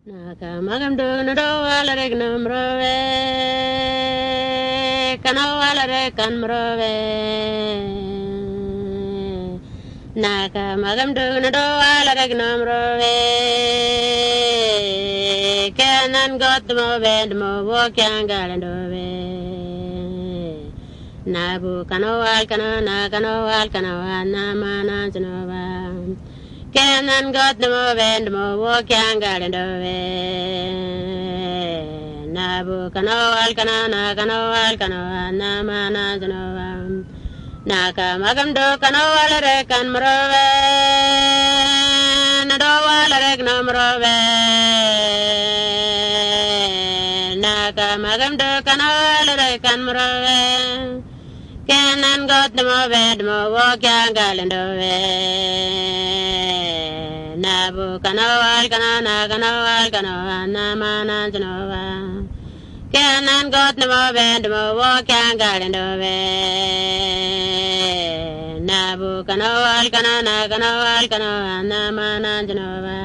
Naka magam do na do ala reg nam rove kana ala reg kan rove Naka magam do na do ala reg nam rove kanan got mo bend mo wo kyang galan dove Nabu kanawal kana na kanawal kana na mana janova Kanan got the mo bend mo walk yang garden dove Nabu kanawal kana na kanawal kana na mana janova Naka magam do kanawal re kan mrove na do wal re nam rove Naka magam do kanawal re kan mrove Kanan got the mo bend mo walk yang garden dove Nabu kanawal kana na kanawal kana na mana janova Kanan got the mo bend mo walk yang garden dove Nabu kanawal kana na kanawal kana na mana janova